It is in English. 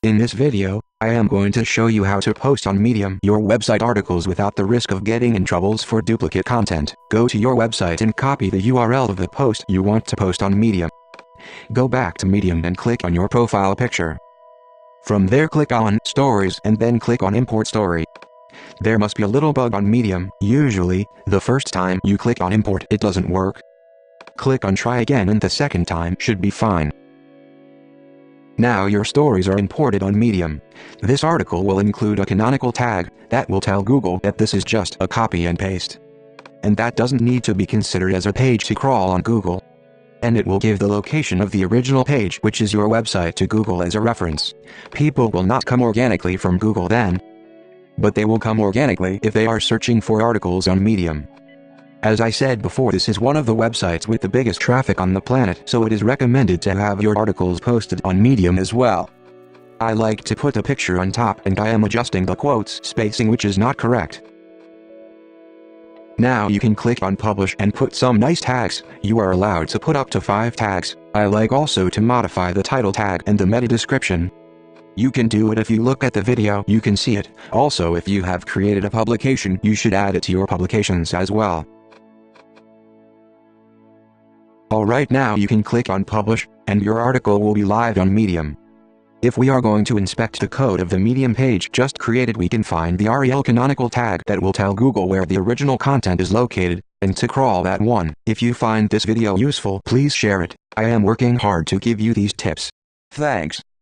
In this video, I am going to show you how to post on Medium your website articles without the risk of getting in troubles for duplicate content. Go to your website and copy the URL of the post you want to post on Medium. Go back to Medium and click on your profile picture. From there click on Stories and then click on Import Story. There must be a little bug on Medium. Usually, the first time you click on Import it doesn't work. Click on Try again and the second time should be fine. Now your stories are imported on Medium. This article will include a canonical tag that will tell Google that this is just a copy and paste. And that doesn't need to be considered as a page to crawl on Google. And it will give the location of the original page, which is your website, to Google as a reference. People will not come organically from Google then, but they will come organically if they are searching for articles on Medium. As I said before, this is one of the websites with the biggest traffic on the planet, so it is recommended to have your articles posted on Medium as well. I like to put a picture on top and I am adjusting the quotes spacing, which is not correct. Now you can click on Publish and put some nice tags. You are allowed to put up to 5 tags. I like also to modify the title tag and the meta description. You can do it if you look at the video, you can see it. Also, if you have created a publication, you should add it to your publications as well. Alright, now you can click on Publish, and your article will be live on Medium. If we are going to inspect the code of the Medium page just created, we can find the rel canonical tag that will tell Google where the original content is located, and to crawl that one. If you find this video useful, please share it. I am working hard to give you these tips. Thanks.